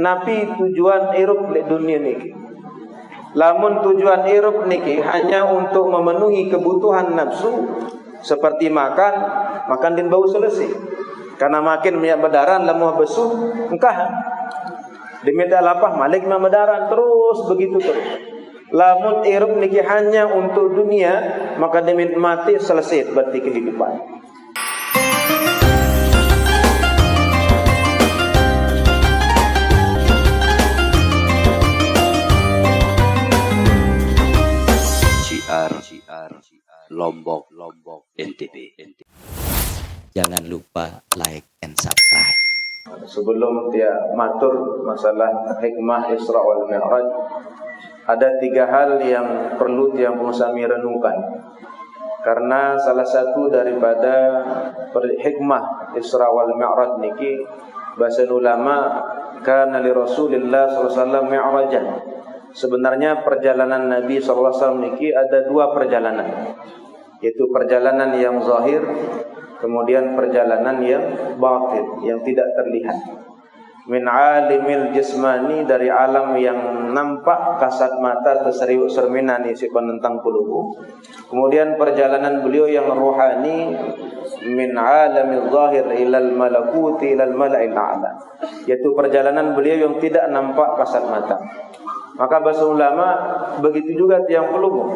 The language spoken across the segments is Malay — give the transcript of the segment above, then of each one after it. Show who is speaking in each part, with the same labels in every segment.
Speaker 1: Napi tujuan irup di dunia niki. Lamun tujuan irup niki hanya untuk memenuhi kebutuhan nafsu seperti makan din bau selesai. Karena makin minyak bedaran lamuh besuh engkah. Diminta lapah malik minyak bedaran terus begitu terus. Lamun irup niki hanya untuk dunia maka diminta mati selesai berarti kehidupan.
Speaker 2: Lombok NTB. Jangan lupa like and subscribe.
Speaker 1: Sebelum dia matur masalah hikmah Isra wal Mi'raj, ada 3 hal yang perlu tiang pengusaha renungkan. Karena salah satu daripada hikmah Isra wal Mi'raj niki bahasa ulama kana li Rasulillah sallallahu alaihi wasallam mi'rajan. Sebenarnya perjalanan Nabi sallallahu alaihi wasallam niki ada 2 perjalanan. Yaitu perjalanan yang zahir, kemudian perjalanan yang batin, yang tidak terlihat. Min alimil jismani, dari alam yang nampak kasat mata terseriuk serminani si penentang puluh. Kemudian perjalanan beliau yang rohani, min alamil zahir ilal malakuti ilal mala'il a'la, yaitu perjalanan beliau yang tidak nampak kasat mata. Maka bahasa ulama begitu juga tiang puluh.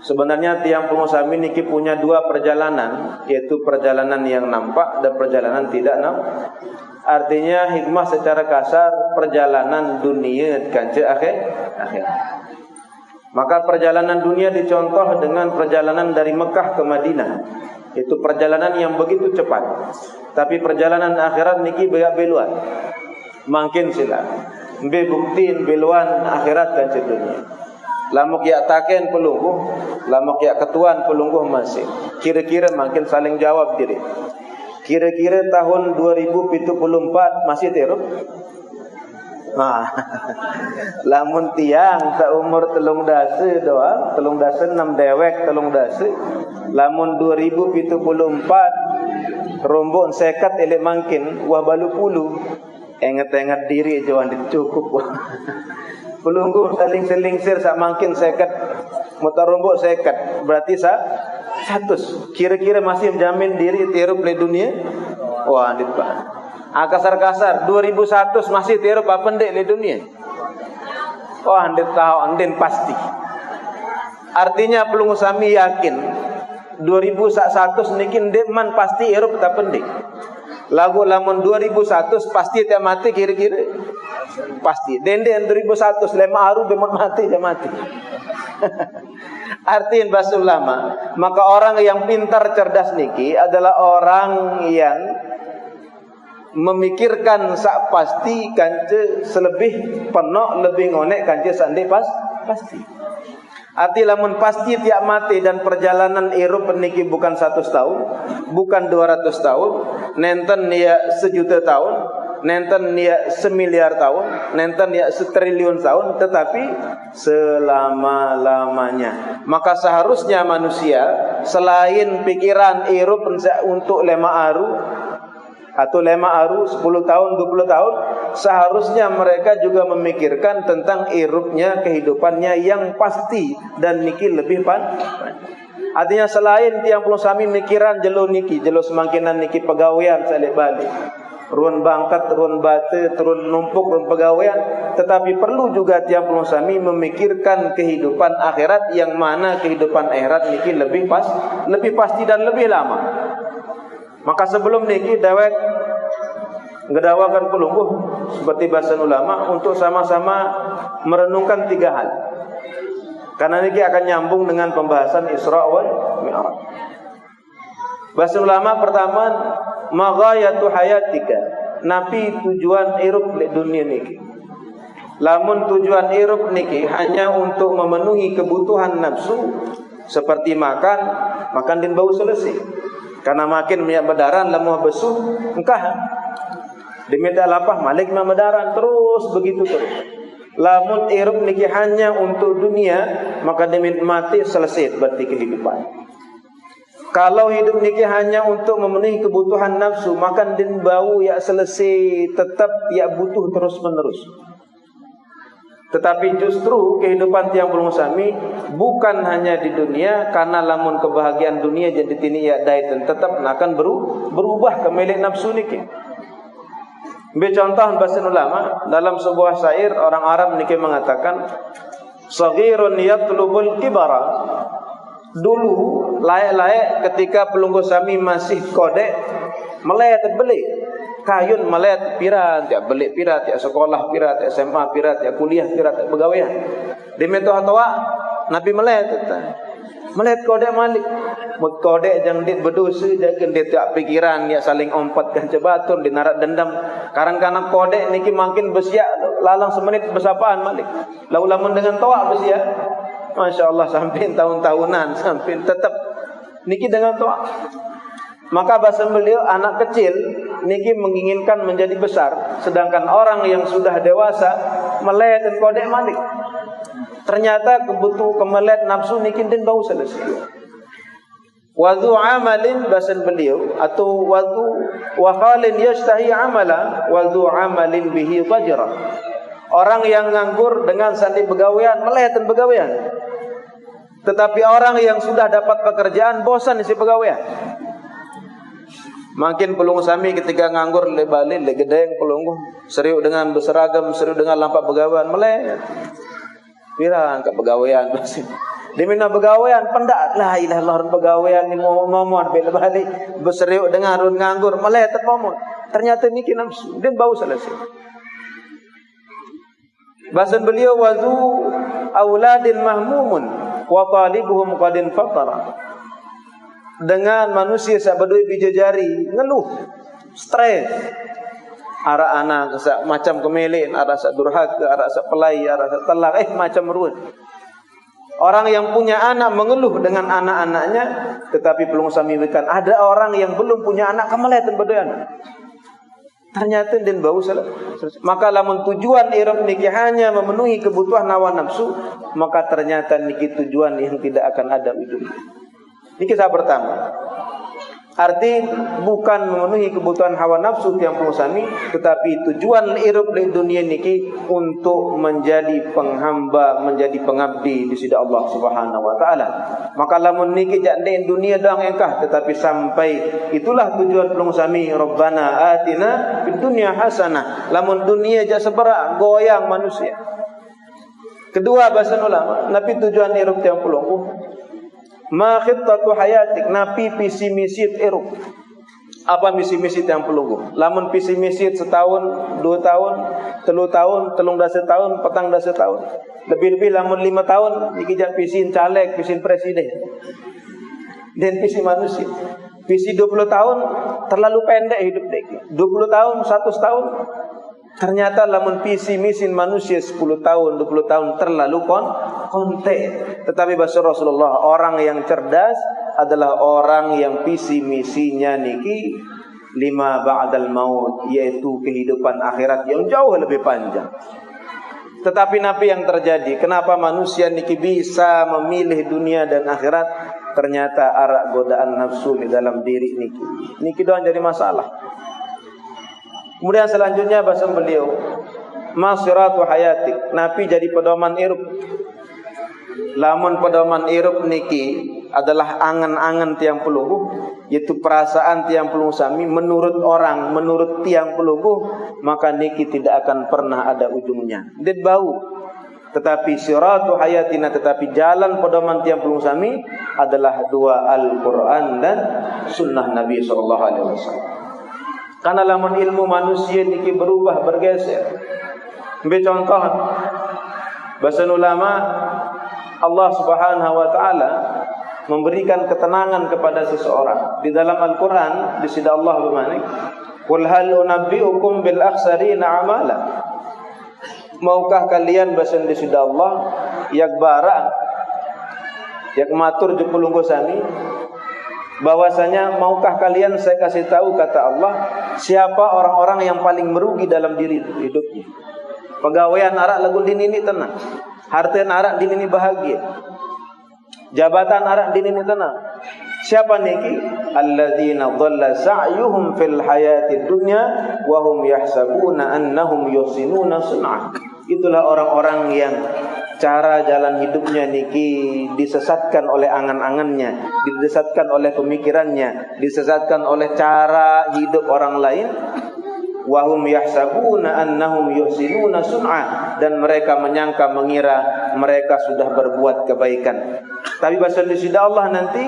Speaker 1: Sebenarnya tiang pengusaha niki punya 2 perjalanan, yaitu perjalanan yang nampak dan perjalanan tidak nampak. Artinya hikmah secara kasar perjalanan dunia kanca akhir. Maka perjalanan dunia dicontoh dengan perjalanan dari Mekah ke Madinah. Itu perjalanan yang begitu cepat. Tapi perjalanan akhirat niki beluan. Mungkin sila. Be buktiin beluan akhirat kanca dunia. Lamuk ya taken pelungguh, lamuk ya ketuan pelungguh masih. Kira-kira makin saling jawab diri. Kira-kira tahun 2074 masih terup. Lamun tiang seumur telung dase doang, telung dase 6 dewek telung dase. Lamun 2074 rombon sekat elek makin wah balu pulu. Enget-enget diri jawan dicukup. Pelungguh saling selingsir sak mangkin seket, mutarumbuk seket, berarti 100. Kira-kira masih menjamin diri tirup di dunia? Wah, dit Pak. Kasar-kasar 2100 masih tirup apa ndek di dunia? Wah, ndek tahu andin pasti. Artinya pelungguh sami yakin 2100 niki ndek man pasti tirup ta pendek. Lagu lamun 2100 pasti tiap mati kira-kira pasti. Denden 2100 lema aru bemot mati dia mati. Artiin bahasa ulama, maka orang yang pintar cerdas niki adalah orang yang memikirkan sak pasti kance selebih penuh lebih ngonek kance sande pasti. Arti lamun pasti tiap mati dan perjalanan irup niki bukan 100 tahun, bukan 200 tahun, nenten ya 1 juta tahun, nenten ya 1 miliar tahun, nenten ya 1 triliun tahun, tetapi selama-lamanya. Maka seharusnya manusia selain pikiran irup untuk lema aru atau lema aru 10 tahun 20 tahun, seharusnya mereka juga memikirkan tentang irupnya kehidupannya yang pasti dan niki lebih panjang. Artinya selain tiang puluh sami mikiran jelo niki, jelo semangkinan niki pegawaian salik balik, ruan bangkat, ruan bate, turun numpuk, ruan pegawaian, tetapi perlu juga tiang puluh sami memikirkan kehidupan akhirat, yang mana kehidupan akhirat niki lebih pasti dan lebih lama. Maka sebelum niki dewek ngedawakan pelungguh seperti bahasa ulama untuk sama-sama merenungkan 3 hal. Karena niki akan nyambung dengan pembahasan Isra wal Mi'raj. Bahasa ulama pertama, maghayatu hayatika, napi tujuan irup di dunia niki. Lamun tujuan irup niki hanya untuk memenuhi kebutuhan nafsu seperti makan din bau selesai. Karena makin minyak bedaran lamuh besuh engkah. Diminta lapah malik minyak bedaran terus begitu terus. Lamun irup niki hanya untuk dunia maka diminta mati selesai berarti kehidupan. Kalau hidup niki hanya untuk memenuhi kebutuhan nafsu, makan din bau ya selesai, tetap ya butuh terus menerus. Tetapi justru kehidupan tiang pulung sami bukan hanya di dunia, karena lamun kebahagiaan dunia jadi tini ya daitan tetap akan berubah ke milik nafsu niki. Ambil contoh bahasa ulama dalam sebuah syair orang Arab niki mengatakan saghirun yatlubul kibara. Dulu layak-layak ketika pelunggu sami masih kodek melayat beli kayun melayat pira tiap beli pira tiap sekolah pira tiap SMA pira tiap kuliah pira tiap pegawaian di metoh tawa nabi melayat kodek malik mut kodek jang dit berdosa jangan dit tiap pikiran ya saling ompat kan cebatur dinarat dendam karang kana kodek niki makin besia lalang semenit bersapaan malik lamun dengan tawa besia Masya Allah sampai tahun-tahunan sampai tetap niki dengan tawa. Maka bahasa beliau anak kecil niki menginginkan menjadi besar, sedangkan orang yang sudah dewasa melayat dan kodek malik. Ternyata kemelet nafsu niki den bau selesai. Wadu amalin bahasa beliau atau wadu wa khalin yashtahi amala wadu amalin bihi tajra. Orang yang nganggur dengan sandi begawean melayat dan begawean. Tetapi orang yang sudah dapat pekerjaan bosan isi pegawean. Makin pelunggu sami ketika nganggur le balik le gedeng pelunggu serius dengan berseragam serius dengan lampak begawean meleh pirang ke begawean pasti dimina begawean pendak la ilaha illallah begawean ni momon balik berserius dengan run nganggur meleh termomon ternyata niki nafsu dan bau selesai bahasa beliau wazu auladin mahmumun wa talibuhum qadin fatara. Dengan manusia sabadoi bijajari ngeluh stres ara anak macam kemelin ara durhaka ara pelai ara telak macam ruwet orang yang punya anak mengeluh dengan anak-anaknya tetapi belum samikan ada orang yang belum punya anak kemeleten badoi anak ternyata den bau salah maka lamun tujuan irab niki hanya memenuhi kebutuhan hawa nafsu maka ternyata niki tujuan yang tidak akan ada ujungnya. Ini kisah pertama. Arti bukan memenuhi kebutuhan hawa nafsu yang pengusaha tetapi tujuan irup di dunia niki untuk menjadi penghamba, menjadi pengabdi di sisi Allah Subhanahu wa taala. Maka lamun niki jak di dunia doang engkah tetapi sampai itulah tujuan pengusaha Rabbana atina fid dunya hasanah. Lamun dunia jak seberak goyang manusia. Kedua bahasa ulama, nabi tujuan irup yang pelungku ma khittatu hayatik napi visi misi iruk apa misi misi yang pelunggu lamun visi misi setahun 2 tahun 3 tahun 13 tahun petang 10 tahun lebih-lebih lamun 5 tahun dikijak visi caleg visi presiden dan visi manusia visi 20 tahun terlalu pendek hidup dek 20 tahun 100 tahun ternyata lamun visi misi manusia 10 tahun 20 tahun terlalu kontek. Tetapi bahasa Rasulullah orang yang cerdas adalah orang yang visi misinya niki lima ba'dal maut yaitu kehidupan akhirat yang jauh lebih panjang. Tetapi nabi yang terjadi kenapa manusia niki bisa memilih dunia dan akhirat ternyata arak godaan nafsu di dalam diri niki doang jadi masalah. Kemudian selanjutnya bahasa beliau masiratu hayatik nabi jadi pedoman irup lamun pedoman irup niki adalah angan-angan tiang pelunggu yaitu perasaan tiang pelunggu sami menurut orang menurut tiang pelunggu maka niki tidak akan pernah ada ujungnya dit bau tetapi siratu hayatina tetapi jalan pedoman tiang pelunggu sami adalah dua Al-Quran dan sunnah Nabi SAW. Karena lamun ilmu manusia niki berubah bergeser. Ambil contoh bahasa ulama Allah Subhanahu wa taala memberikan ketenangan kepada seseorang di dalam Al-Qur'an di sisi Allah bermana qul hal unabbiukum bil akhsarina amala maukah kalian bahasa di sisi Allah yak bara yak matur jepulunggo sami bahwasanya maukah kalian saya kasih tahu kata Allah siapa orang-orang yang paling merugi dalam diri hidupnya. Pegawaian arak lagu dinini tenang, harta arak dinini bahagia, jabatan arak dinini tenang. Siapa niki? Alladzina dhalla sa'yuhum fil hayatid dunya wa hum yahsabuna annahum yuhsinuna sun'ah. Itulah orang-orang yang cara jalan hidupnya niki disesatkan oleh angan-angannya, disesatkan oleh pemikirannya, disesatkan oleh cara hidup orang lain. Wa hum yahsabuna annahum yuhsinuna sun'ah, dan mereka menyangka mengira mereka sudah berbuat kebaikan. Tapi bahasa di sisi Allah nanti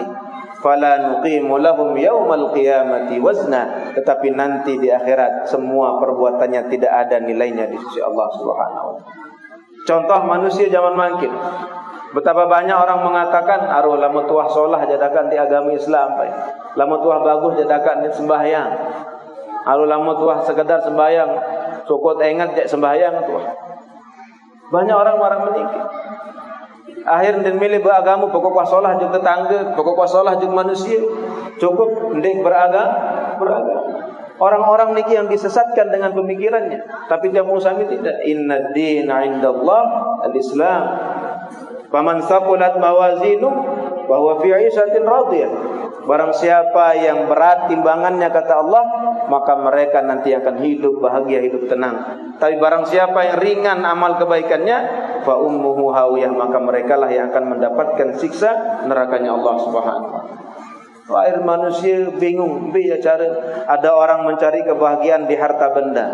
Speaker 1: fala nuqimu lahum yaumal qiyamati wazna, tetapi nanti di akhirat semua perbuatannya tidak ada nilainya di sisi Allah Subhanahu wa taala. Contoh manusia zaman makin, betapa banyak orang mengatakan aruh lamun tuah solah jadakan di agama Islam, lamun tuah bagus jadakan di sembahyang, aruh lamun tuah sekedar sembahyang cukup ingat jak sembahyang tuah. Banyak orang menikah. Akhir dan milih beragama pokok wasolah jeung tetangga, pokok wasolah jeung manusia, cukup ndek beragama. Orang-orang niki yang disesatkan dengan pemikirannya, tapi dia musami tidak. Innad dina 'indallah al-Islam. Faman thaqulat mawazinu wa huwa fi 'ishatin radiyah. Barang siapa yang berat timbangannya kata Allah, maka mereka nanti akan hidup bahagia, hidup tenang. Tapi barang siapa yang ringan amal kebaikannya, fa ummuhu hawiyah, maka merekalah yang akan mendapatkan siksa nerakanya Allah Subhanahu wa taala. Akhir manusia bingung, biar cara ada orang mencari kebahagiaan di harta benda.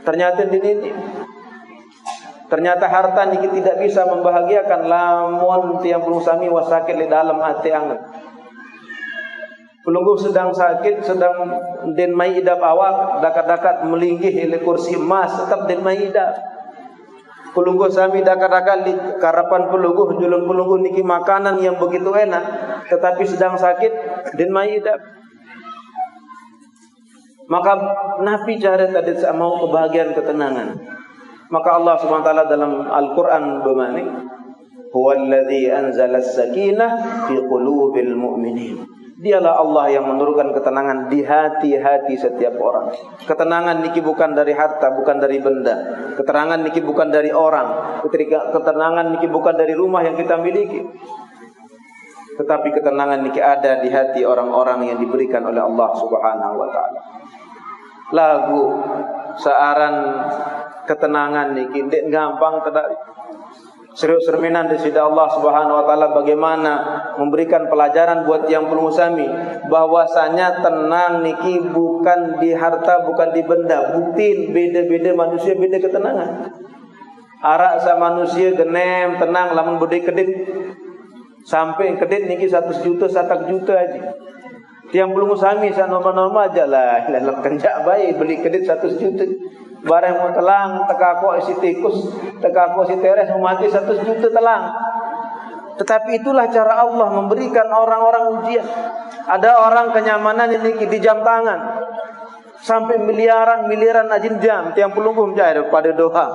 Speaker 1: Ternyata ini ternyata harta ini tidak bisa membahagiakan lamun tiang sami wasakit di dalam hati angan. Pelungguh sedang sakit, sedang den mai idap awak, dakat-dakat melinggih ile kursi emas, tetap den mai idap. Pelungguh sami dakat-dakat di karapan pelungguh, julung pelungguh niki makanan yang begitu enak, tetapi sedang sakit, den mai idap. Maka Nabi cara tadi mau kebahagiaan, ketenangan. Maka Allah Subhanahu wa taala dalam Al-Qur'an bermani, "Huwallazi anzala as-sakinah fi qulubil mu'minin." Dialah Allah yang menurunkan ketenangan di hati-hati setiap orang. Ketenangan niki bukan dari harta, bukan dari benda. Ketenangan niki bukan dari orang. Ketenangan niki bukan dari rumah yang kita miliki. Tetapi ketenangan niki ada di hati orang-orang yang diberikan oleh Allah Subhanahu wa taala. Lagu searan ketenangan niki ndek gampang terdari. Serius cerminan di sisi Allah Subhanahu wa taala bagaimana memberikan pelajaran buat yang pelungsami bahwasanya tenang niki bukan di harta, bukan di benda. Buktiin beda-beda manusia beda ketenangan. Arak sa manusia genem tenang lamun bede kedit. Sampai kedit niki 1 juta, 1 juta aja. Tiang pelungsami sa normal-normal aja lah. Lah kenjak baik beli kedit 1 juta. Barang mau telang, teka kok si tikus, teka kok si teres mau mati 1 juta telang. Tetapi itulah cara Allah memberikan orang-orang ujian. Ada orang kenyamanan ini di jam tangan, sampai miliaran ajin jam, tiang pelungguh mencair pada doha.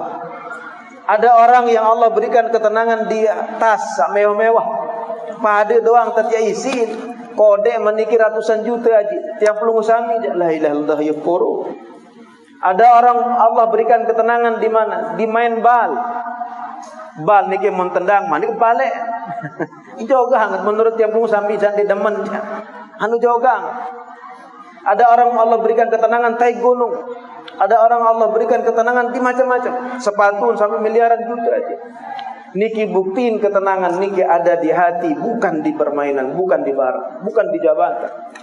Speaker 1: Ada orang yang Allah berikan ketenangan di tas mewah-mewah, pada doang tetiak isin, kode meniki ratusan juta aja, tiang pelungguh sami, la ilaha illallah yukuru. Ada orang Allah berikan ketenangan di mana? Di main bal. Bal niki mun tendang mani balik. Jogang menurut yang pun sambil jangan demen. Anu jogang. Ada orang Allah berikan ketenangan tai gunung. Ada orang Allah berikan ketenangan di macam-macam. Sepatu sampai miliaran juta aja. Niki buktiin ketenangan niki ada di hati, bukan di permainan, bukan di barang, bukan di jabatan.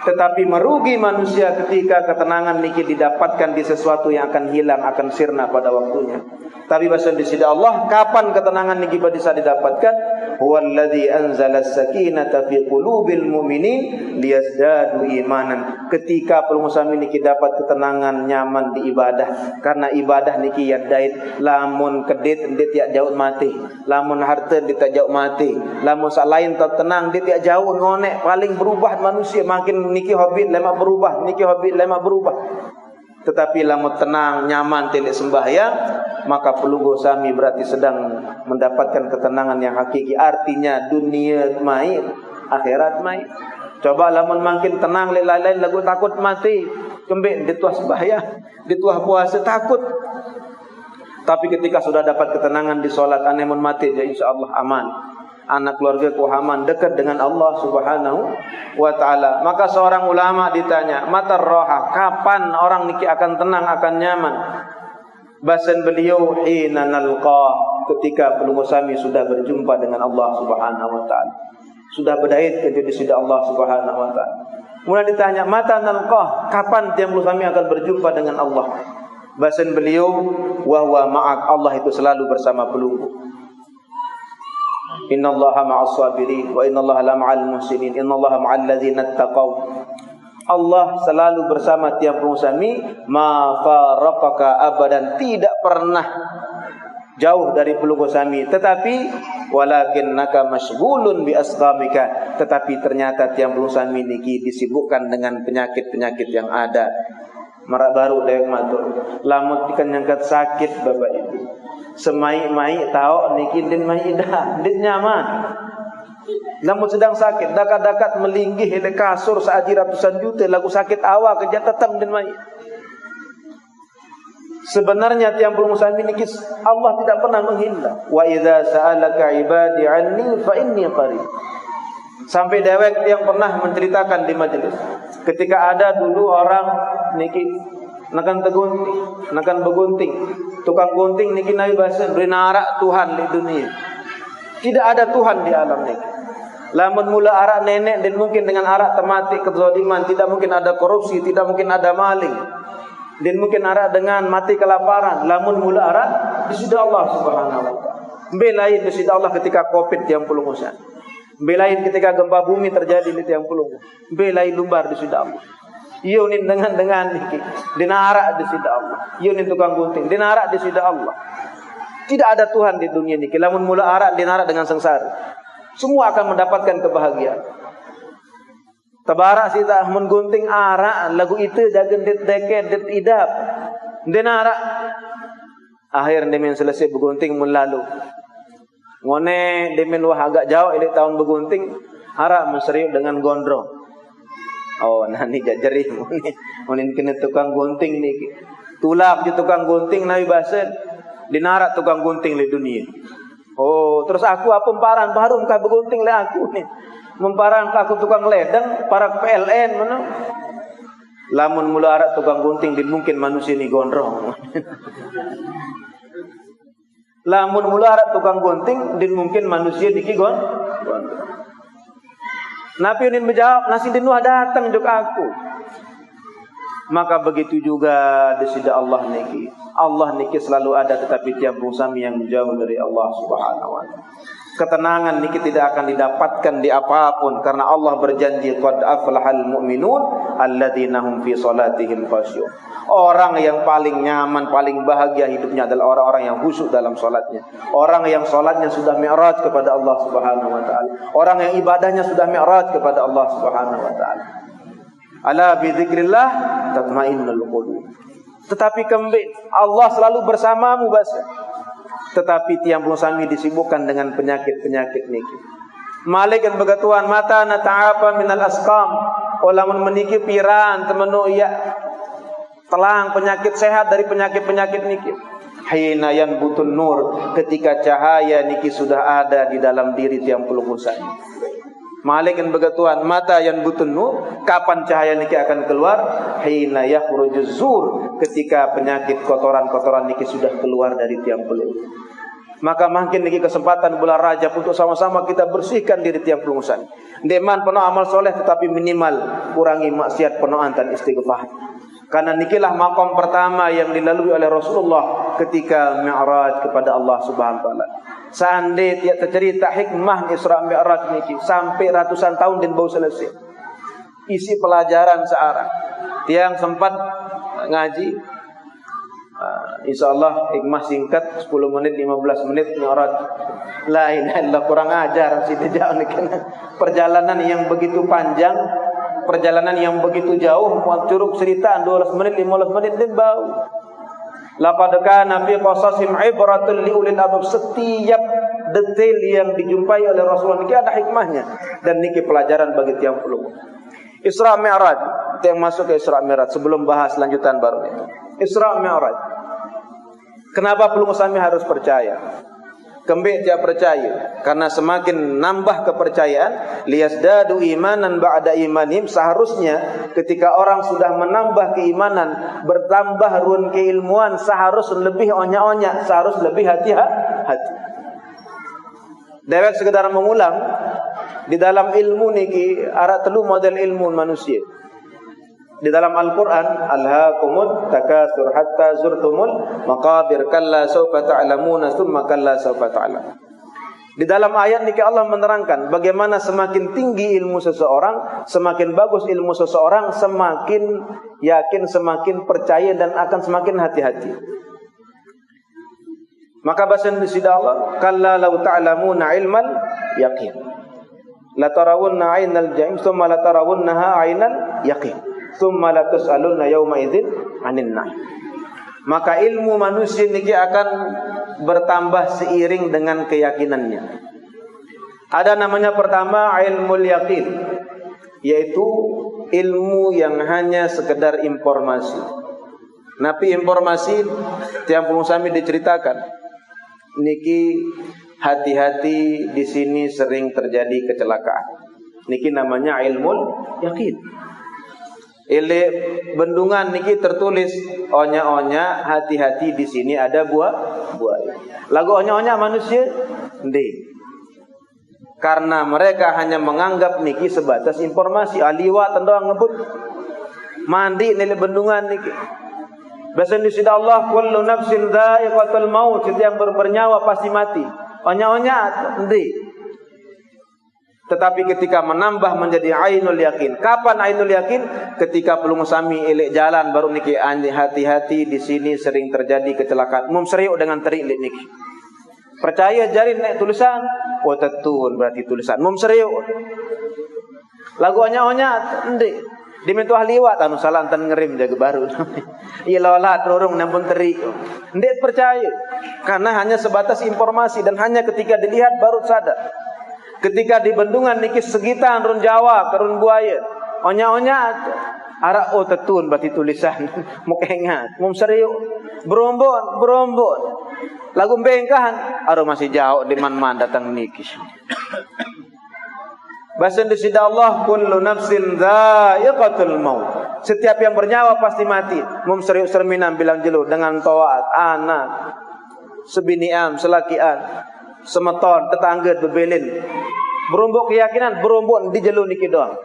Speaker 1: Tetapi merugi manusia ketika ketenangan niki didapatkan di sesuatu yang akan hilang, akan sirna pada waktunya. Tapi bahasa di sisi Allah, kapan ketenangan niki bisa didapatkan? Huwallazi anzala as-sakinata fi qulubil mu'minin liyazdadu imanan. Ketika pengusaha niki dapat ketenangan, nyaman di ibadah. Karena ibadah niki yadait, lamun kedit dia tiak jauh mati, lamun harta dia tiak jauh mati, lamun sak lain tak tenang dia tiak jauh ngonek. Paling berubah manusia makin niki hobi lemak berubah, niki hobi lemak berubah. Tetapi lamun tenang, nyaman, tidak sembahyang, maka pelungguh sami berarti sedang mendapatkan ketenangan yang hakiki. Artinya dunia main, akhirat main. Coba lamun makin tenang, lain-lain lagu takut mati, kembali dituah sembahyang, dituah puasa takut. Tapi ketika sudah dapat ketenangan di solat, anemun mati, ya insya Allah aman. anak keluarga kuhaman dekat dengan Allah Subhanahu wa taala. Maka seorang ulama ditanya, "Matar roha?" Kapan orang niki akan tenang, akan nyaman? Bahasan beliau, "Hina nalqa." Ketika pelunggu sami sudah berjumpa dengan Allah Subhanahu wa taala. Sudah berdait ke sisi Allah Subhanahu wa taala. Kemudian ditanya, "Mata nalqa?" Kapan tiang pelunggu sami akan berjumpa dengan Allah? Bahasan beliau, "Wa huwa ma'ak." Allah itu selalu bersama pelunggu. Innallaha ma'as sabirin wa innallaha la ma'al muhsinin. Innallaha ma'al ladzina taqaw. Allah selalu bersama tiap pengusaha, ma faraqaka abadan, tidak pernah jauh dari pelunggu sami. Tetapi walakinnaka masyghulun bi asqamika, tetapi ternyata tiap pelunggu sami niki disibukkan dengan penyakit-penyakit yang ada. Marak baru dewek matur, lamun ikan nyangkat sakit bapak ibu. Semai-mai tahu niki din mai dah, din nyaman. Namun sedang sakit, dakat-dakat melinggih hele kasur saaji ratusan juta, lagu sakit awak kerja tetap din mai. Sebenarnya tiang pelunggu sami niki Allah tidak pernah menghina. Wa idza sa'alaka ibadi anni fa inni qarib. Sampai dewek yang pernah menceritakan di majelis, ketika ada dulu orang niki nakan begunting, tukang gunting niki nabi bahasa beri narak Tuhan di dunia. Tidak ada Tuhan di alam niki. Lamun mula arak nenek dan mungkin dengan arak tematik kezaliman, tidak mungkin ada korupsi, tidak mungkin ada maling. Dan mungkin arak dengan mati kelaparan. Lamun mula arak disudah Allah Subhanahu wa taala. Belain disudah Allah ketika Covid yang pelungusan. Belain ketika gempa bumi terjadi di tiang pelungu. Belain lumbar disudah Allah. Yunin dengan niki dinarak disudah Allah. Yunin tukang gunting dinarak disudah Allah. Tidak ada Tuhan di dunia niki. Lamun mula arak dinarak dengan sengsara. Semua akan mendapatkan kebahagiaan. Tabarak sita menggunting arak lagu itu jagen dit deket dit idap. Dinarak. Akhir demen selesai bergunting melalu. Ngone demen wah agak jauh ini tahun bergunting arak meseriuk dengan gondrong. Oh, nah ni jerih ngone kena tukang gunting ni. Tulak di tukang gunting nabi bahasa dinarak tukang gunting di dunia. Oh, terus aku apa memparan baru engkau bergunting le aku nih. Memparan aku tukang ledeng, para PLN mana? Lamun mula arak tukang gunting din mungkin manusia ni gondrong. Lamun mula arak tukang gunting din mungkin manusia diki gondrong. Nabi ini menjawab, nasi dinuah datang juga aku. Maka begitu juga di sida Allah niki. Allah niki selalu ada, tetapi tiap bersama yang jauh dari Allah Subhanahu wa taala. Ketenangan niki tidak akan didapatkan di apapun, karena Allah berjanji qad aflahal mu'minun alladzina hum fi salatihim khasyu'un. Orang yang paling nyaman, paling bahagia hidupnya adalah orang-orang yang khusyuk dalam salatnya. Orang yang salatnya sudah mi'raj kepada Allah Subhanahu wa taala. Orang yang ibadahnya sudah mi'raj kepada Allah Subhanahu wa taala. Ala bi dzikrillah tatmainnul qulub. Tetapi kembali Allah selalu bersamamu bahasa. Tetapi tiang pelung sami disibukkan dengan penyakit-penyakit niki. Malik dan begatuan mata nata'apa minal asqam. Olamun meniki piran temenu ya telang penyakit sehat dari penyakit-penyakit niki. Hina yanbutun nur, ketika cahaya niki sudah ada di dalam diri tiang pelung sami. Malik dan begatuan mata yanbutun nur, kapan cahaya niki akan keluar? Hina yakhrujuz zur, ketika penyakit kotoran-kotoran niki sudah keluar dari tiang pelung. Maka makin niki kesempatan bulan Rajab untuk sama-sama kita bersihkan diri tiang pelungusan. Deman penuh amal soleh, tetapi minimal kurangi maksiat penuh dan istighfar. Karena nikilah makom pertama yang dilalui oleh Rasulullah ketika Mi'raj kepada Allah Subhanahu wa taala. Seandainya tidak tercerita hikmah Isra Mi'raj niki sampai ratusan tahun dan baru selesai. Isi pelajaran searah. Tiang sempat ngaji, insyaallah hikmah singkat 10 menit 15 menit Mi'raj. La ilaha illallah, kurang ajar si tidak niki. Perjalanan yang begitu panjang, perjalanan yang begitu jauh, curug cerita 12 menit 15 menit dan bau. Laqad kana fi qasasim ibratun liulil albab. Setiap detail yang dijumpai oleh Rasulullah niki ada hikmahnya, dan niki pelajaran bagi tiang pelung. Isra Mi'raj, kita yang masuk ke Isra Mi'raj sebelum bahas lanjutan baru itu. Isra Mi'raj. Kenapa pelung sami harus percaya? Kembali dia percaya, karena semakin nambah kepercayaan, liyasdadu imanan ba'da imanim. Seharusnya ketika orang sudah menambah keimanan, bertambah ruang keilmuan, seharus lebih onya-onya, seharus lebih hati-hati. Dewek sekedar mengulang, di dalam ilmu niki ada telu model ilmu manusia. Di dalam Al-Quran, alhaakumut takasur hatta zurtumul maqabir kalla sawfa ta'lamuna thumma kalla sawfa ta'lamun. Di dalam ayat niki Allah menerangkan bagaimana semakin tinggi ilmu seseorang, semakin bagus ilmu seseorang, semakin yakin, semakin percaya dan akan semakin hati-hati. Maka bahasa Indonesia Allah, kalla law ta'lamuna ilmal yaqin la tarawunna 'ainal jahim thumma la tarawunnaha 'ainal yaqin thumma la tus'alunna yawma idzin 'anin na'im. Maka ilmu manusia niki akan bertambah seiring dengan keyakinannya. Ada namanya pertama ilmul yaqin, yaitu ilmu yang hanya sekedar informasi. Napi informasi tiang pengusaha diceritakan niki hati-hati di sini sering terjadi kecelakaan. Niki namanya ilmul yaqin. Ile bendungan niki tertulis onya-onya hati-hati di sini ada buaya. Lagu onya-onya manusia ndek. Karena mereka hanya menganggap niki sebatas informasi. Aliwa tendoang ngebut mandi nile bendungan niki. Bahasa Indonesia Allah, kullu nafsin dha'iqatul maut, setiap yang bernyawa pasti mati. Onya-onya ndek. Tetapi ketika menambah menjadi ainul yakin. Kapan ainul yakin? Ketika pelung sami elek jalan baru niki hati-hati di sini sering terjadi kecelakaan. Mum seriuk dengan terik niki. Percaya jari nek tulisan, oh tetun berarti tulisan. Mum seriuk. Lagu onya-onya ndek. Dimentu ahliwat anu salah antan ngerim jaga baru. Iya lolat rorong nampun terik. Ndek percaya. Karena hanya sebatas informasi dan hanya ketika dilihat baru sadar. Ketika di bendungan niki segitan run Jawa kerun buaya. Onya-onya arak oh tetun berarti tulisan. Mukengat, mum seriuk. Berombon. Lagu bengkahan, aduh masih jauh di man-man datang niki. Bahasa Indonesia Allah, kullu nafsin dha'iqatul maut. Setiap yang bernyawa pasti mati. Mum seriuk serminam bilang jelu dengan taat anak sebiniam selakian semeton tetangga bebelin. Berumbuk keyakinan, berumbuk di jelu niki doang.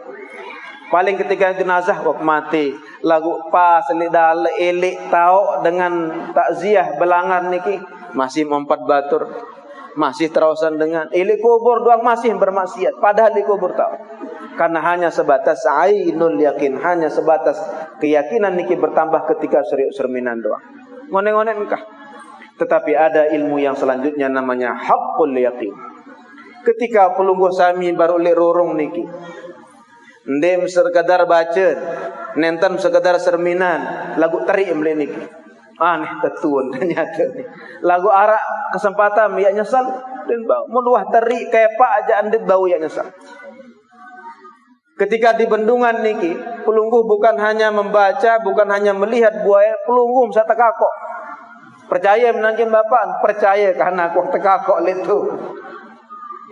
Speaker 1: Paling ketika jenazah kok mati, lagu pas lidal elik tau dengan takziah belangan niki masih mempat batur, masih terusan dengan elik kubur doang masih bermaksiat padahal di kubur tahu. Karena hanya sebatas ainul yakin, hanya sebatas keyakinan niki bertambah ketika seriuk serminan doang. Ngone-ngone engkah. Tetapi ada ilmu yang selanjutnya namanya haqqul yaqin. Ketika pelungguh sami baru lek rorong niki. Ndem sekadar baca, nenten sekadar serminan, lagu terik mle niki. Aneh tetun ternyata ni. Lagu arak kesempatan ya nyesal dan bau meluah terik kayak pak aja andet bau ya nyesal. Ketika di bendungan niki, pelungguh bukan hanya membaca, bukan hanya melihat buaya, pelungguh bisa tekakok. Percaya menangkin bapak, percaya karena aku tekakok itu.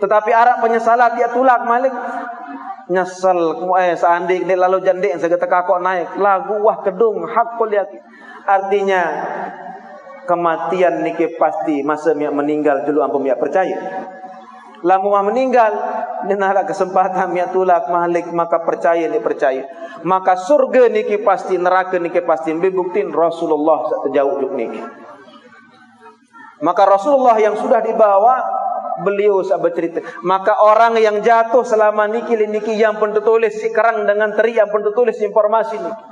Speaker 1: Tetapi arak penyesalan dia tulak malik. Nyesel seandik dia lalu jandik yang segetekakok naik. Lagu wah kedung hakul yakin. Artinya kematian niki pasti masa miak meninggal dulu ampun miak percaya. Lamu meninggal dan ada kesempatan miak tulak malik maka percaya ni percaya. Maka surga niki pasti, neraka niki pasti. Buktiin Rasulullah sejauh juk niki. Maka Rasulullah yang sudah dibawa beliau sahabat cerita. Maka orang yang jatuh selama niki yang pun tertulis si kerang dengan teri yang pun tertulis informasi niki.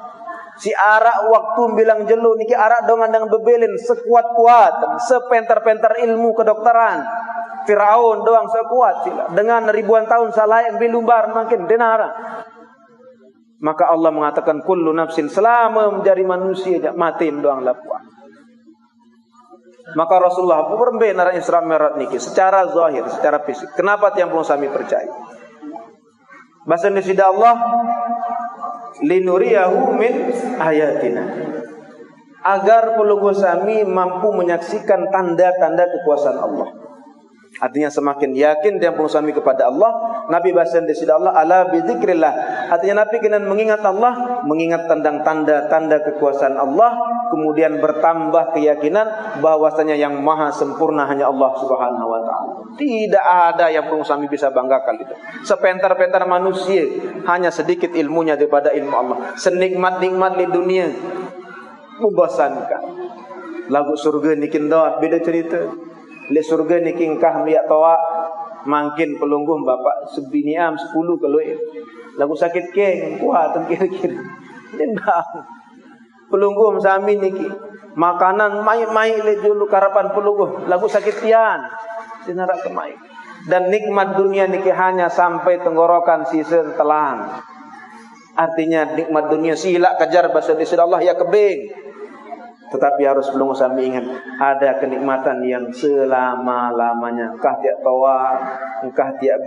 Speaker 1: Si arak waktu bilang jelu niki arak dengan bebelin sekuat-kuat, sepenter-penter ilmu kedokteran. Firaun doang sekuat sila. Dengan ribuan tahun salah yang bilumbar makin denara. Maka Allah mengatakan kullu nafsin selama menjadi manusia mati doang lapuan. Maka Rasulullah berembe nara Isra Mi'raj niki secara zahir, secara fisik. Kenapa tiang belum sami percaya? Bahasa Indonesia Allah linuriyahu min ayatina. Agar pelungguh sami mampu menyaksikan tanda-tanda kekuasaan Allah. Artinya semakin yakin dia pun suami kepada Allah. Nabi bahasa di sisi Allah, ala bidzikrillah. Artinya Nabi kena mengingat Allah, mengingat tanda-tanda kekuasaan Allah, kemudian bertambah keyakinan bahwasanya yang maha sempurna hanya Allah Subhanahu wa taala. Tidak ada yang pun suami bisa banggakan itu. Sepentar-pentar manusia hanya sedikit ilmunya daripada ilmu Allah. Senikmat-nikmat di dunia membosankan. Lagu surga nikin dawat beda cerita. Le surga ni kingkah miak tawa mangkin pelungguh bapak sebiniam 10 kalau lagu sakit keng kuat kira-kira dendam pelungguh sami niki makanan mai-mai le julu karapan pelungguh lagu sakit tian dinarak kemai dan nikmat dunia niki hanya sampai tenggorokan sisa telan. Artinya nikmat dunia silak kejar bahasa di Allah ya kebing. Tetapi harus belum sampai ingat ada kenikmatan yang selama-lamanya. Engkah tiap tawa, engkah tiap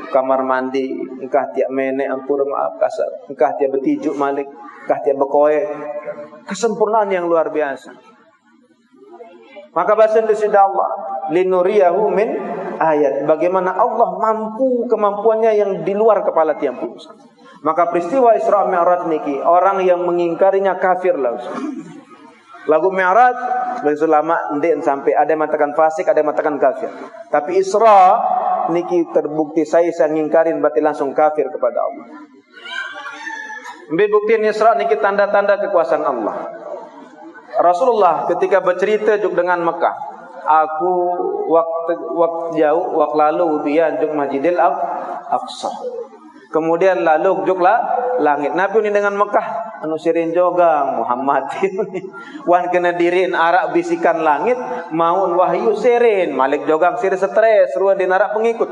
Speaker 1: kamar mandi, engkah tiap menek ampur maaf kasar, engkah tiap bertijuk malik, engkah tiap berkoe. Kesempurnaan yang luar biasa. Maka bahasa di sisi Allah, linuriyahu min ayat. Bagaimana Allah mampu kemampuannya yang di luar kepala tiap manusia. Maka peristiwa Isra Mi'raj niki orang yang mengingkarinya kafir langsung. Lagu Mi'raj bagi ulama ndek sampai ada yang mengatakan fasik, ada yang mengatakan kafir. Tapi Isra niki terbukti saya ngingkarin berarti langsung kafir kepada Allah. Ambil bukti Isra niki tanda-tanda kekuasaan Allah. Rasulullah ketika bercerita juga dengan Mekah, aku waktu jauh waktu lalu dia juk Masjidil Aqsa. Kemudian lalu juklah langit. Nabi ini dengan Mekah anu sirin jogang Muhammad ini. Wan kena dirin arak bisikan langit maun wahyu sirin. Malik jogang sirin stres ruan dinarak pengikut.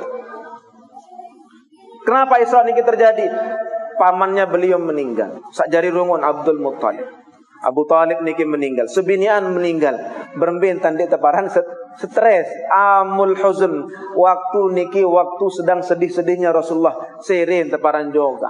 Speaker 1: Kenapa Isra ini terjadi? Pamannya beliau meninggal. Sakjari rungun Abdul Muttalib. Abu Talib niki meninggal, sebinian meninggal, berbentan di teparan stres, amul huzun, waktu niki waktu sedang sedih-sedihnya Rasulullah, sirin teparan juga.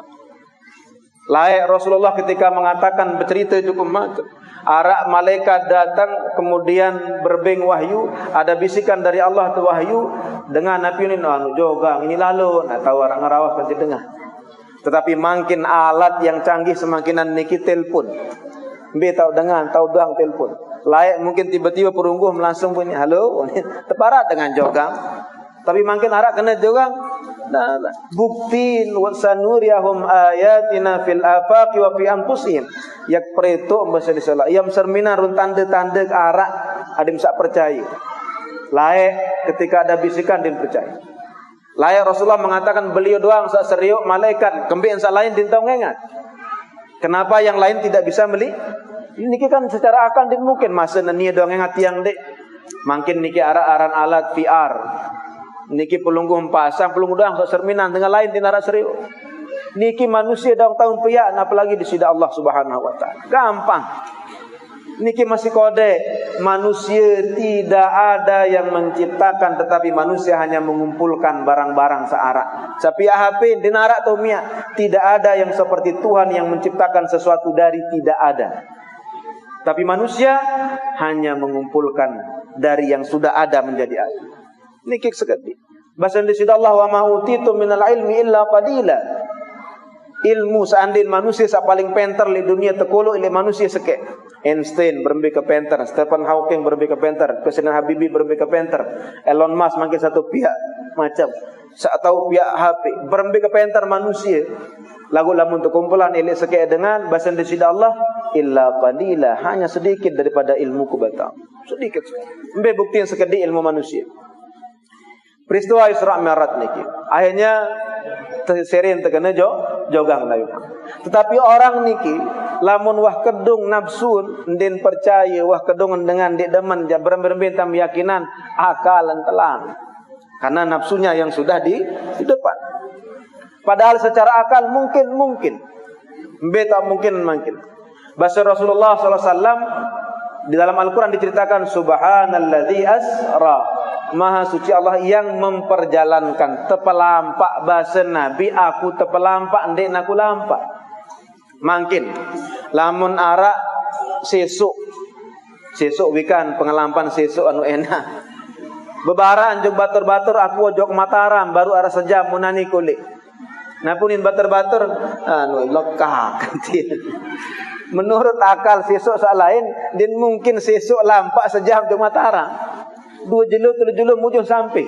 Speaker 1: Layak Rasulullah ketika mengatakan bercerita cukup mata. Arak malaikat datang kemudian berbeng wahyu, ada bisikan dari Allah tu wahyu dengan Nabi ini anu jogang ini lalu, nak tahu orang ngarawas nanti dengar. Tetapi makin alat yang canggih semakinan niki telpon. Be tahu dengan tahu doang telpon. Layak mungkin tiba-tiba perungguh langsung bunyi halo, teparat dengan jogang. Tapi makin arak kena jogang. Nah, bukti sanuriyahum ayatina fil afaqi wa fi anfusihim. Yak preto bahasa di salah. Yang sermina run tanda-tanda arak adim sak percaya. Layak ketika ada bisikan din percaya. Layak Rasulullah mengatakan beliau doang sak seriuk malaikat, kembali sak lain dintau ngengat. Kenapa yang lain tidak bisa beli? Ini kan secara akal din mungkin masa nia doang ngengat yang dek. Makin niki aran alat VR. Niki pelungguh pasang pelungguh doang sak serminan dengan lain tinara seriuk. Niki manusia doang tahun pian apalagi di sida Allah Subhanahu wa taala. Gampang. Niki masih kode. Manusia tidak ada yang menciptakan, tetapi manusia hanya mengumpulkan barang-barang searak. Tapi HP dinarak tu mia, tidak ada yang seperti Tuhan yang menciptakan sesuatu dari tidak ada. Tapi manusia hanya mengumpulkan dari yang sudah ada menjadi ada. Niki sekali. Bahasa di sida Allah wa ma utitu minal ilmi illa qalila. Ilmu seandainya manusia yang paling pintar di dunia tekolo ini manusia sekek. Einstein berembi ke pintar, Stephen Hawking berembi ke pintar, Presiden Habibie berembi ke pintar, Elon Musk makin satu pihak macam atau pihak HP berembi ke pintar manusia. Lagu lamun untuk kumpulan ini sekek dengan bahasa di sida Allah illa qalila, hanya sedikit daripada ilmu kubata. Sedikit sekali. Mbe bukti yang sekedi ilmu manusia. Peristiwa Isra Mi'raj niki. Akhirnya serin tegana jogang layu. Tetapi orang niki lamun wah kedung nafsu ndin percaya wah kedung dengan dik demen berembin tam yakinan akalan telang. Karena nafsunya yang sudah di depan. Padahal secara akal mungkin. Mbeta mungkin. Bahasa Rasulullah SAW di dalam Al-Quran diceritakan subhanalladzi asra. Maha suci Allah yang memperjalankan. Tepelampak bahasa Nabi, aku tepelampak ndek naku lampak. Mungkin lamun arak sesuk wikan pengelampan sesuk anu enak. Bebaran jog batur-batur aku jog Mataram baru arah sejam munani kulit. Napunin batur-batur lekah kantin. Menurut akal sesuk sak lain din mungkin sesuk lampak sejam jog Mataram. 2 jelo 3 jelo mujung sampai.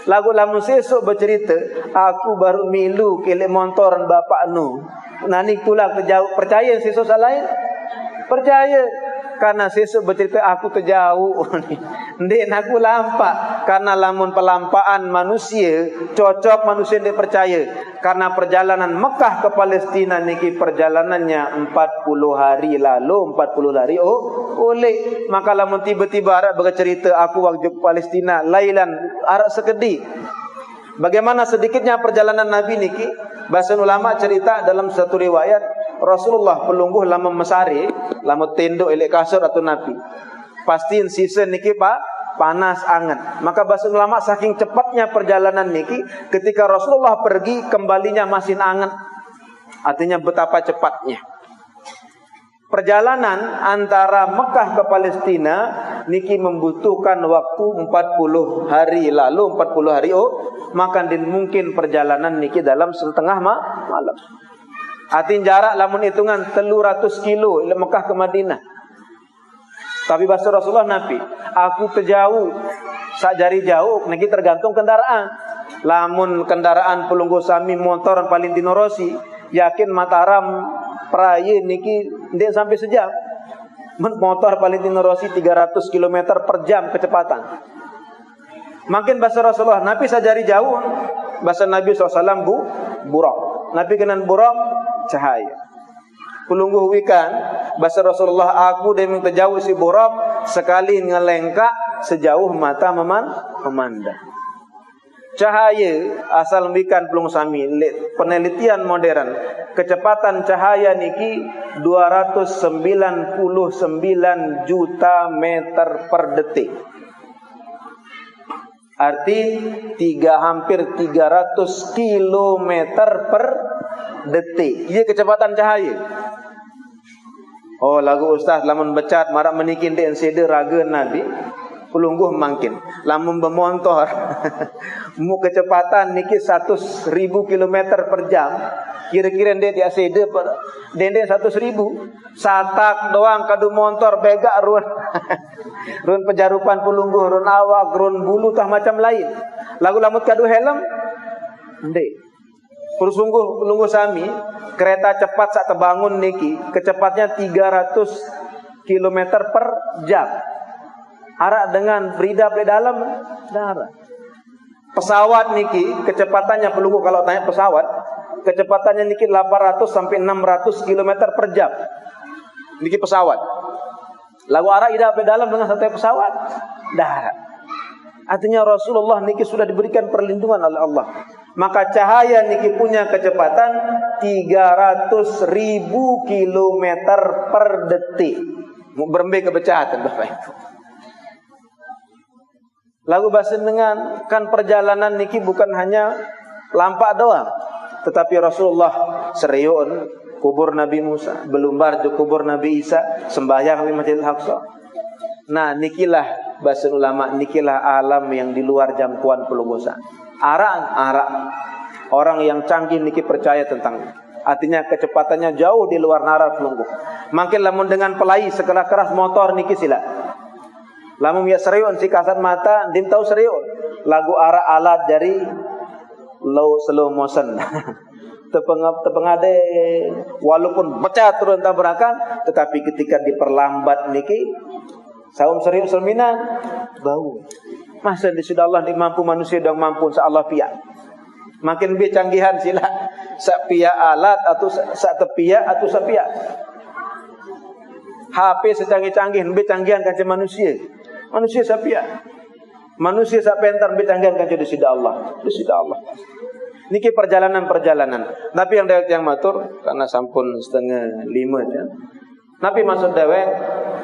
Speaker 1: Lagu lamun sesuk bercerita aku baru milu kelek montoran bapak nu. Nani tulang terjauh percaya sesuk sak lain? Percaya. Karena sesuk bercerita aku terjauh. Ndek aku lampak. Karena lamun pelampaan manusia cocok manusia dia percaya. Karena perjalanan Mekah ke Palestina niki perjalanannya 40 hari lalu 40 hari oleh maka lamun tiba-tiba Arab bercerita aku waktu Palestina lailan Arab sekedi. Bagaimana sedikitnya perjalanan Nabi niki? Bahasa ulama cerita dalam satu riwayat Rasulullah pelungguh lama mesari, lama tenduk elek kasur atau napi. Pastiin season niki panas anget. Maka bahasa ulama saking cepatnya perjalanan niki, ketika Rasulullah pergi kembalinya masih anget. Artinya betapa cepatnya. Perjalanan antara Mekah ke Palestina niki membutuhkan waktu 40 hari lalu 40 hari maka mungkin perjalanan niki dalam setengah malam. Artinya jarak lamun hitungan 300 kilo Mekah ke Madinah. Tapi bahasa Rasulullah Nabi, aku terjauh sak jari jauh niki tergantung kendaraan. Lamun kendaraan pelungguh sami motor paling dinorosi, yakin Mataram Praye niki ndek sampai sejam. Motor paling dinorosi 300 km per jam kecepatan. Makin bahasa Rasulullah Nabi sajari jauh, bahasa Nabi SAW buraq. Nabi kenan buraq cahaya. Pelungguh wikan bahasa Rasulullah aku deming terjauh si buraq sekali ngelengkak sejauh mata memandang. Cahaya asal wikan pelungguh sami penelitian modern kecepatan cahaya niki 299 juta meter per detik. Arti hampir 300 kilometer per detik. Ia kecepatan cahaya. Oh lagu ustaz lamun becat marak menikin di NCD raga Nabi. Pelungguh mangkin. Lamun bermotor. Mu kecepatan niki 100.000 kilometer per jam. Kira-kira dia di ACD dendeng 100.000. Satak doang kadu motor begak ruan. Ruan pejarupan pelungguh, ruan awak, ruan bulu tah macam lain. Lagu lamut kadu helm. Ndek. Persungguh pelungguh sami kereta cepat sak terbangun niki kecepatnya 300 km per jam. Arak dengan berida di dalam darah. Pesawat niki kecepatannya pelungguh kalau tanya pesawat kecepatannya niki 800 sampai 600 km per jam. Niki pesawat. Lagu arak ida di dalam dengan satu pesawat darat. Artinya Rasulullah niki sudah diberikan perlindungan oleh Allah. Maka cahaya niki punya kecepatan 300.000 km per detik. Berembe kebecatan Bapak Ibu. Lagu bahasa dengan kan perjalanan niki bukan hanya lampak doang, tetapi Rasulullah seriun kubur Nabi Musa, belumbar je kubur Nabi Isa, sembahyang di Masjidil Aqsa. Nah, nikilah bahasa ulama, nikilah alam yang di luar jangkauan pelunggusan. Arak orang yang canggih niki percaya tentang, artinya kecepatannya jauh di luar nalar pelungguh. Makin lamun dengan pelai sekeras motor niki sila. Lamun ya seriun si kasat mata, dim tahu seriun. Lagu arak alat dari slow motion. Tepengade walaupun pecah turun tabrakan, tetapi ketika diperlambat niki saum serius selminan bau. Masa di sudah Allah dimampu manusia dan mampu insyaallah pihak. Makin lebih canggihan sila sak pihak alat atau sak tepiak atau sak pihak. HP secanggih-canggih lebih canggihan kan manusia. Manusia sak pihak. Manusia sak pentar lebih canggihan kan di sudah Allah. Di sudah Allah. Niki perjalanan-perjalanan. Tapi yang matur karena sampun 4:30 ya. Nabi masuk dewek,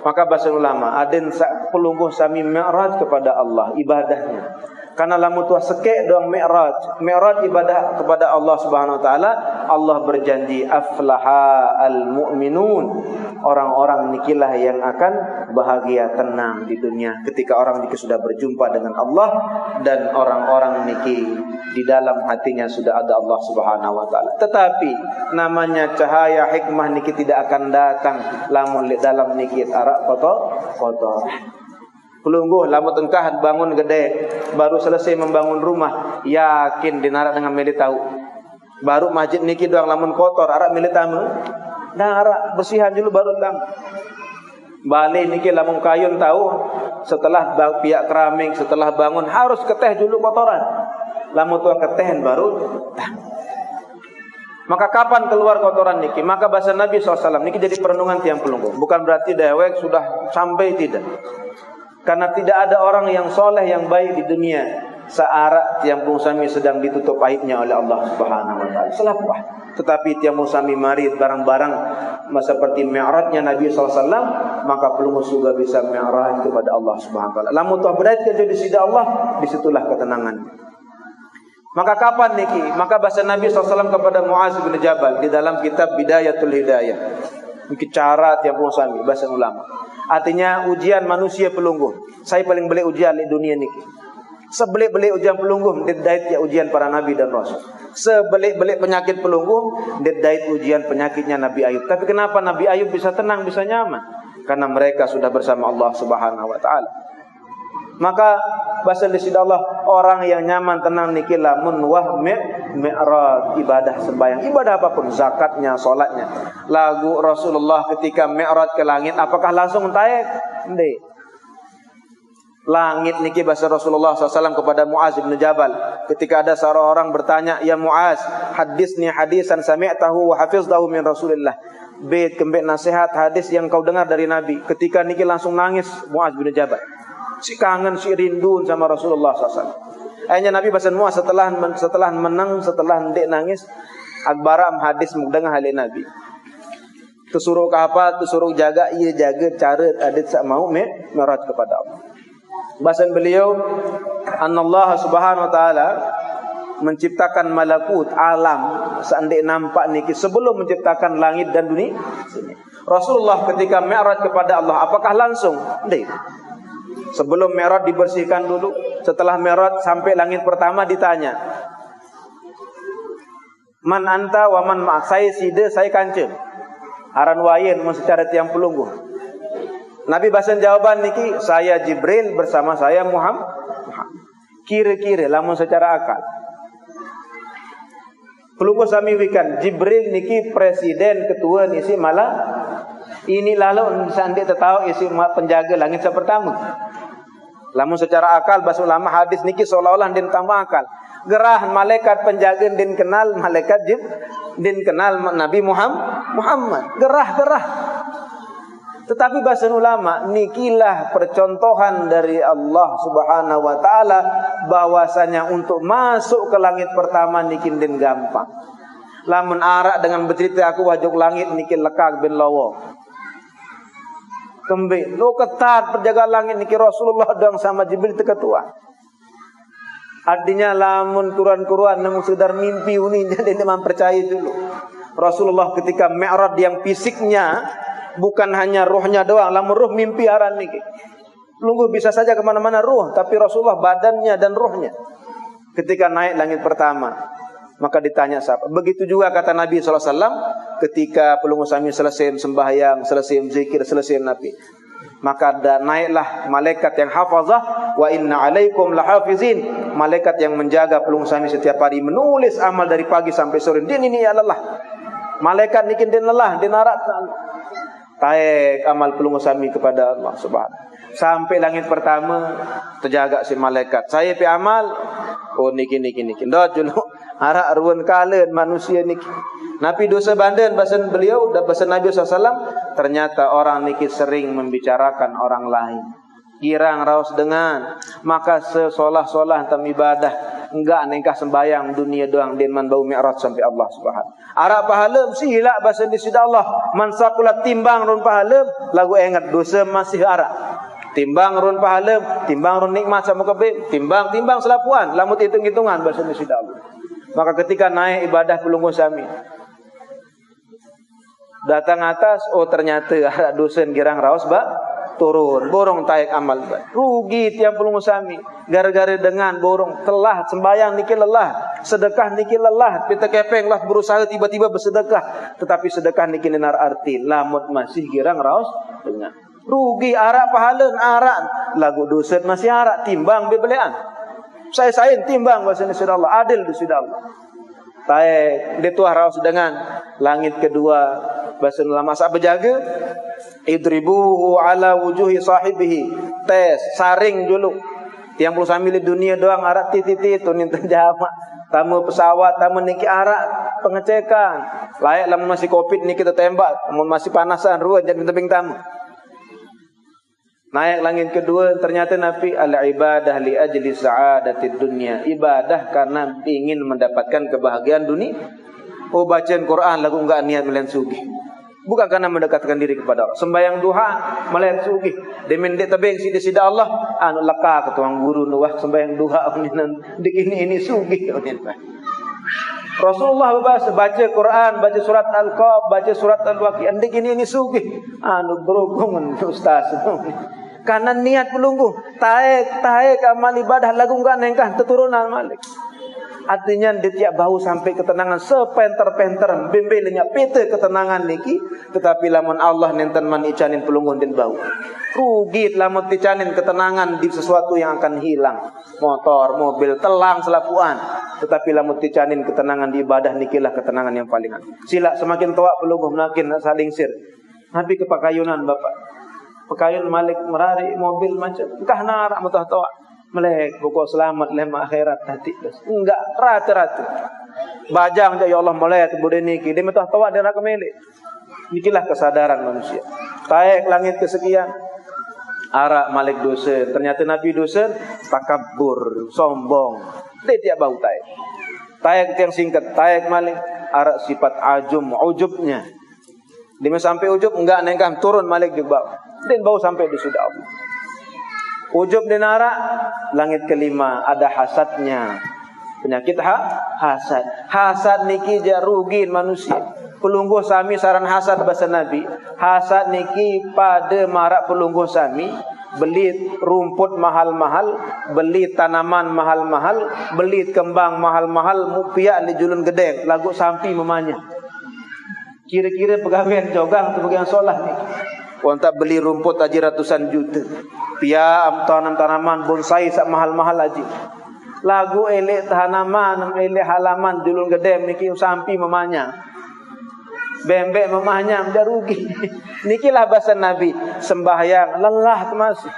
Speaker 1: maka bahasa ulama aden pelungguh sami mi'raj kepada Allah ibadahnya. Karena lamun tuah sekek doang mi'raj. Mi'raj ibadah kepada Allah Subhanahu wa taala. Allah berjanji aflaha al-mu'minun. Orang-orang nikilah yang akan bahagia tenang di dunia ketika orang niki sudah berjumpa dengan Allah, dan orang-orang niki di dalam hatinya sudah ada Allah Subhanahu wa taala. Tetapi namanya cahaya hikmah niki tidak akan datang lamun dalam niki arak kotor. Pelungguh lamun tengkah bangun gede, baru selesai membangun rumah, yakin dinarak dengan milik tahu. Baru masjid niki doang lamun kotor, arak milik tamu. Narak bersihan dulu baru tang. Balik niki lamun kayun tahu, setelah pihak keramik, setelah bangun harus keteh dulu kotoran. Lamun tua ketehen baru tang. Maka kapan keluar kotoran niki? Maka bahasa Nabi SAW niki jadi perenungan tiang pelungguh. Bukan berarti dewek sudah sampai, tidak. Karena tidak ada orang yang soleh yang baik di dunia searak tiang musami sedang ditutup aibnya oleh Allah Subhanahu wa taala. Selapah. Tetapi tiang musami marid barang-barang seperti mi'rajnya Nabi SAW, maka pelungguh juga bisa mi'raj kepada Allah Subhanahu wa taala. Lamun tuah berat kerja di sisi Allah, disitulah ketenangan. Maka kapan niki? Maka bahasa Nabi SAW kepada Muaz bin Jabal di dalam kitab Bidayatul Hidayah. Niki cara tiang musami bahasa ulama. Artinya ujian manusia pelungguh. Saya paling beli ujian di dunia niki. Sebelik-belik ujian pelungguh, dedait ya ujian para nabi dan rasul. Sebelik-belik penyakit pelungguh, dedait ujian penyakitnya Nabi Ayub. Tapi kenapa Nabi Ayub bisa tenang, bisa nyaman? Karena mereka sudah bersama Allah Subhanahu wa taala. Maka bahasa di sini Allah, orang yang nyaman tenang niki lamun wah mi'raj, ibadah sembahyang, ibadah apapun, zakatnya, salatnya. Lagu Rasulullah ketika mi'raj ke langit, apakah langsung taek? Tidak. Langit niki bahasa Rasulullah SAW kepada Muaz bin Jabal. Ketika ada seorang bertanya, ya Muaz, hadisni hadisan sami'tahu wa hafiztahu min Rasulillah. Bait kembali nasihat hadis yang kau dengar dari Nabi. Ketika niki langsung nangis Muaz bin Jabal. Si kangen, si rindu sama Rasulullah SAW. Akhirnya Nabi bahasan Muaz setelah menang, setelah ndek nangis, akbaram hadis mengdengar hal Nabi. Tusuruh ke apa? Tusuruh jaga, ia jaga cara adit sak mau mi'raj kepada Allah. Bahasan beliau, Anallah Subhanahu wa taala menciptakan malakut alam seandainya nampak niki sebelum menciptakan langit dan dunia. Rasulullah ketika mi'raj kepada Allah, apakah langsung? Tidak. Sebelum mi'raj dibersihkan dulu. Setelah mi'raj sampai langit pertama ditanya, man anta wa man ma'ak, saya sida, saya kanca. Aran wayin secara tiang pelungguh. Nabi bahasan jawaban niki, saya Jibril bersama saya Muhammad. Kira-kira lamun secara akal. Pelungguh sami wikan, Jibril niki presiden ketua nisi malah ini lalu sandi tahu isi penjaga langit pertama. Lamun secara akal bahasa ulama hadis niki seolah-olah din tambah akal. Gerah malaikat penjaga din kenal malaikat din kenal Nabi Muhammad. Gerah. Tetapi bahasa ulama nikilah percontohan dari Allah Subhanahu wa taala bahwasanya untuk masuk ke langit pertama niki din gampang. Lamun arak dengan bercerita aku wajok langit niki lekak bin lawa. Kembali, lo ketat penjaga langit niki Rasulullah dong sama Jibril ketua. Artinya lamun kuruan-kuruan namun sekedar mimpi ini jadi memang percaya dulu. Rasulullah ketika mi'raj yang fisiknya bukan hanya ruhnya doang, lamun ruh mimpi aran niki. Lungguh bisa saja kemana-mana ruh, tapi Rasulullah badannya dan ruhnya. Ketika naik langit pertama, maka ditanya siapa. Begitu juga kata Nabi SAW ketika pelungguh sami selesai sembahyang, selesai zikir, selesai Nabi. Maka naiklah malaikat yang hafazah, wa inna alaikum lahafizin, malaikat yang menjaga pelungguh sami setiap hari, menulis amal dari pagi sampai sore. Din ini ya lelah. Malaikat nikin din lelah, din arat taek amal pelungguh sami kepada Allah Subhanahu. Sampai langit pertama terjaga si malaikat. Saya pi amal, oh niki. Dah julu arak ruan kalen manusia niki. Nabi dosa bandan bahasa beliau dan bahasa Nabi SAW, ternyata orang niki sering membicarakan orang lain. Girang raus dengan, maka sesolah-solah tam ibadah enggak nengkah sembayang dunia doang din man bau mi'raj sampai Allah Subhanahu. Arak pahala sila bahasa di sida Allah, man sakulat timbang run pahala lagu ingat dosa masih arak. Timbang run pahala, timbang run nikmat sama kebib, timbang selapuan, lamut hitung-hitungan bahasa Indonesia Allah. Maka ketika naik ibadah pelunggu sami, datang atas, oh ternyata ada dosen girang raos turun, borong taik amal rugi tiang pelunggu sami, gara-gara dengan borong telah sembayang niki lelah, sedekah niki lelah, pita kepeng lah berusaha tiba-tiba bersedekah, tetapi sedekah niki nenar arti, lamut masih girang raos dengan rugi arak pahala arak lagu dosen masih arak timbang bebelean saya timbang bahasa Indonesia Allah adil di sisi Allah taik dituah raus dengan langit kedua bahasa ulama sahabat berjaga idribuhu ala wujuhi sahibihi tes saring dulu tiang puluh sambil dunia doang arak titi tu ninten jama tamu pesawat tamu niki arak pengecekan layak lamun masih covid niki kita tembak lamun masih panasan ruan jadi tebing tamu. Naik langit kedua ternyata Nabi al-ibadah li ajli sa'adatid dunya. Ibadah karena ingin mendapatkan kebahagiaan dunia. Oh bacaan Quran lagu enggak niat melihat sugih. Bukan karena mendekatkan diri kepada Allah. Sembayang duha melihat sugih. Demen dek tabeng si sida Allah anu leka ketuang guru nuwah sembayang duha dik ini sugih. Rasulullah baca Quran, baca surat Al-Qaf, baca surat Al-Waqiah. Ndik ini sugih. Anu berhubungan ustaz. Karena niat pelunggu, taek amal ibadah lagu enggak nengkah keturunan malik. Artinya dia tiap bau sampai ketenangan sepenter-penter bimbelnya pete ketenangan niki, tetapi lamun Allah nenten man icanin pelunggu den bau. Rugi lamun icanin ketenangan di sesuatu yang akan hilang. Motor, mobil, telang selapuan. Tetapi lamun icanin ketenangan di ibadah nikilah ketenangan yang paling. Sila semakin tua pelunggu makin saling sir. Nabi kepakayunan Bapak. Pakaian malik merari mobil macam entah narak mutah tawa melek pokok selamat lema akhirat tadi enggak rata-rata bajang ya Allah melek bude niki dia mutah tawa dia nak melek nikilah kesadaran manusia taek langit kesekian arak malik dosa ternyata Nabi dosa takabur sombong dia tiap bau taek yang singkat taek malik arak sifat ujubnya dia sampai ujub enggak nengkam turun malik di bawah dan bau sampai di sudah Allah. Ujub di nara langit kelima ada hasadnya. Penyakit hasad. Hasad niki ja rugi manusia. Pelungguh sami saran hasad bahasa Nabi. Hasad niki pada marak pelungguh sami beli rumput mahal-mahal, beli tanaman mahal-mahal, beli kembang mahal-mahal, mupiak di julun gede, lagu sampi memanya. Kira-kira pegawai jogang atau pegawai solah niki. Untuk beli rumput aja ratusan juta. Pia tanaman bonsai sak mahal-mahal aja. Lagu elek tanaman, elek halaman julun gede niki sampi memanya. Bembek memanya udah rugi. Nikilah bahasa Nabi, sembahyang lelah masih.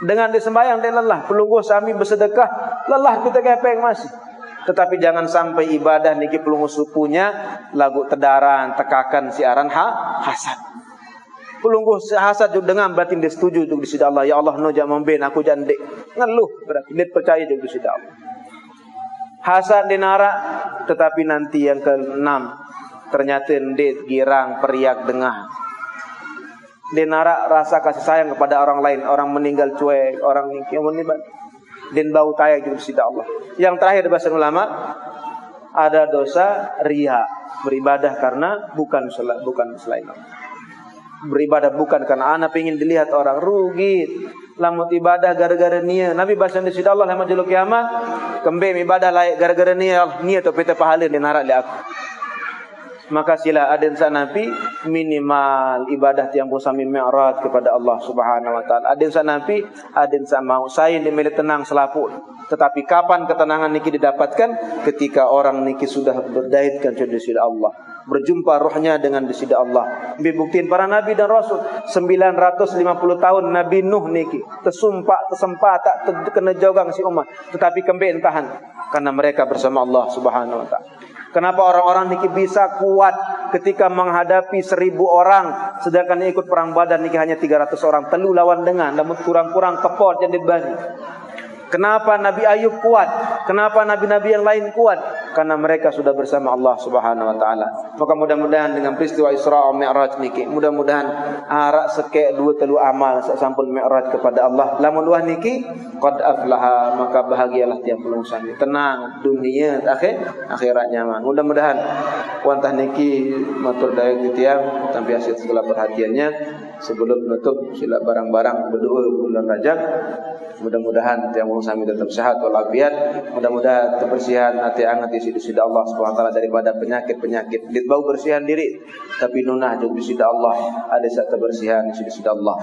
Speaker 1: Dengan disembahyang dia lelah, pelungguh sami bersedekah, lelah kita kepeng masih. Tetapi jangan sampai ibadah niki pelungguh supunya lagu tedaran, tekakan siaran hasad. Pelungguh hasad juga dengan batin dia setuju juga di sisi Allah. Ya Allah no jangan memben aku jandek. Ngeluh berarti dia percaya juga di sisi Allah. Hasad dinara tetapi nanti yang ke-6 ternyata dia girang periak dengah. Dinara rasa kasih sayang kepada orang lain, orang meninggal cuek, orang yang meniban. Dan bau tayak juga di sisi Allah. Yang terakhir bahasa ulama ada dosa riya, beribadah karena bukan selain Allah. Beribadah bukan karena anak ingin dilihat orang rugi. Lamut ibadah gara-gara niat. Nabi bahasa di sisi Allah lama julu kiamat. Kembali ibadah layak gara-gara niat tu peta pahala di narak li aku. Maka sila aden sa Nabi minimal ibadah tiang pusami mi'raj kepada Allah Subhanahu wa taala. Aden sa Nabi, aden sa mau saya di milik tenang selaput. Tetapi kapan ketenangan niki didapatkan? Ketika orang niki sudah berdaitkan di sisi Allah. Berjumpa rohnya dengan di sisi Allah. Buktiin para nabi dan rasul 950 tahun Nabi Nuh niki tersempat tak kena jogang si umat, tetapi kembali tahan karena mereka bersama Allah Subhanahu wa taala. Kenapa orang-orang niki bisa kuat ketika menghadapi 1000 orang sedangkan ikut perang Badar niki hanya 300 orang, telu lawan dengan namun kurang-kurang kepot jadi bani. Kenapa Nabi Ayub kuat? Kenapa nabi-nabi yang lain kuat? karena mereka sudah bersama Allah Subhanahu wa taala. Maka mudah-mudahan dengan peristiwa Isra wa Mi'raj niki, mudah-mudahan arak sekek 2-3 amal sampun Mi'raj kepada Allah. Lamun wah niki qad aflaha, maka bahagialah tiap pelungsang. Tenang dunia akhirat nyaman. Mudah-mudahan wantah niki matur daya titiang tampi asyik segala perhatiannya. Sebelum menutup sila barang-barang berdoa bulan Rajab. Mudah-mudahan tiang sami tetap sehat walafiat. Mudah-mudahan kebersihan hati angat isi sida Allah Subhanahu wa taala daripada penyakit-penyakit. Dit bau bersihan diri tapi nunah jeung sida Allah ada satu kebersihan isi sida Allah.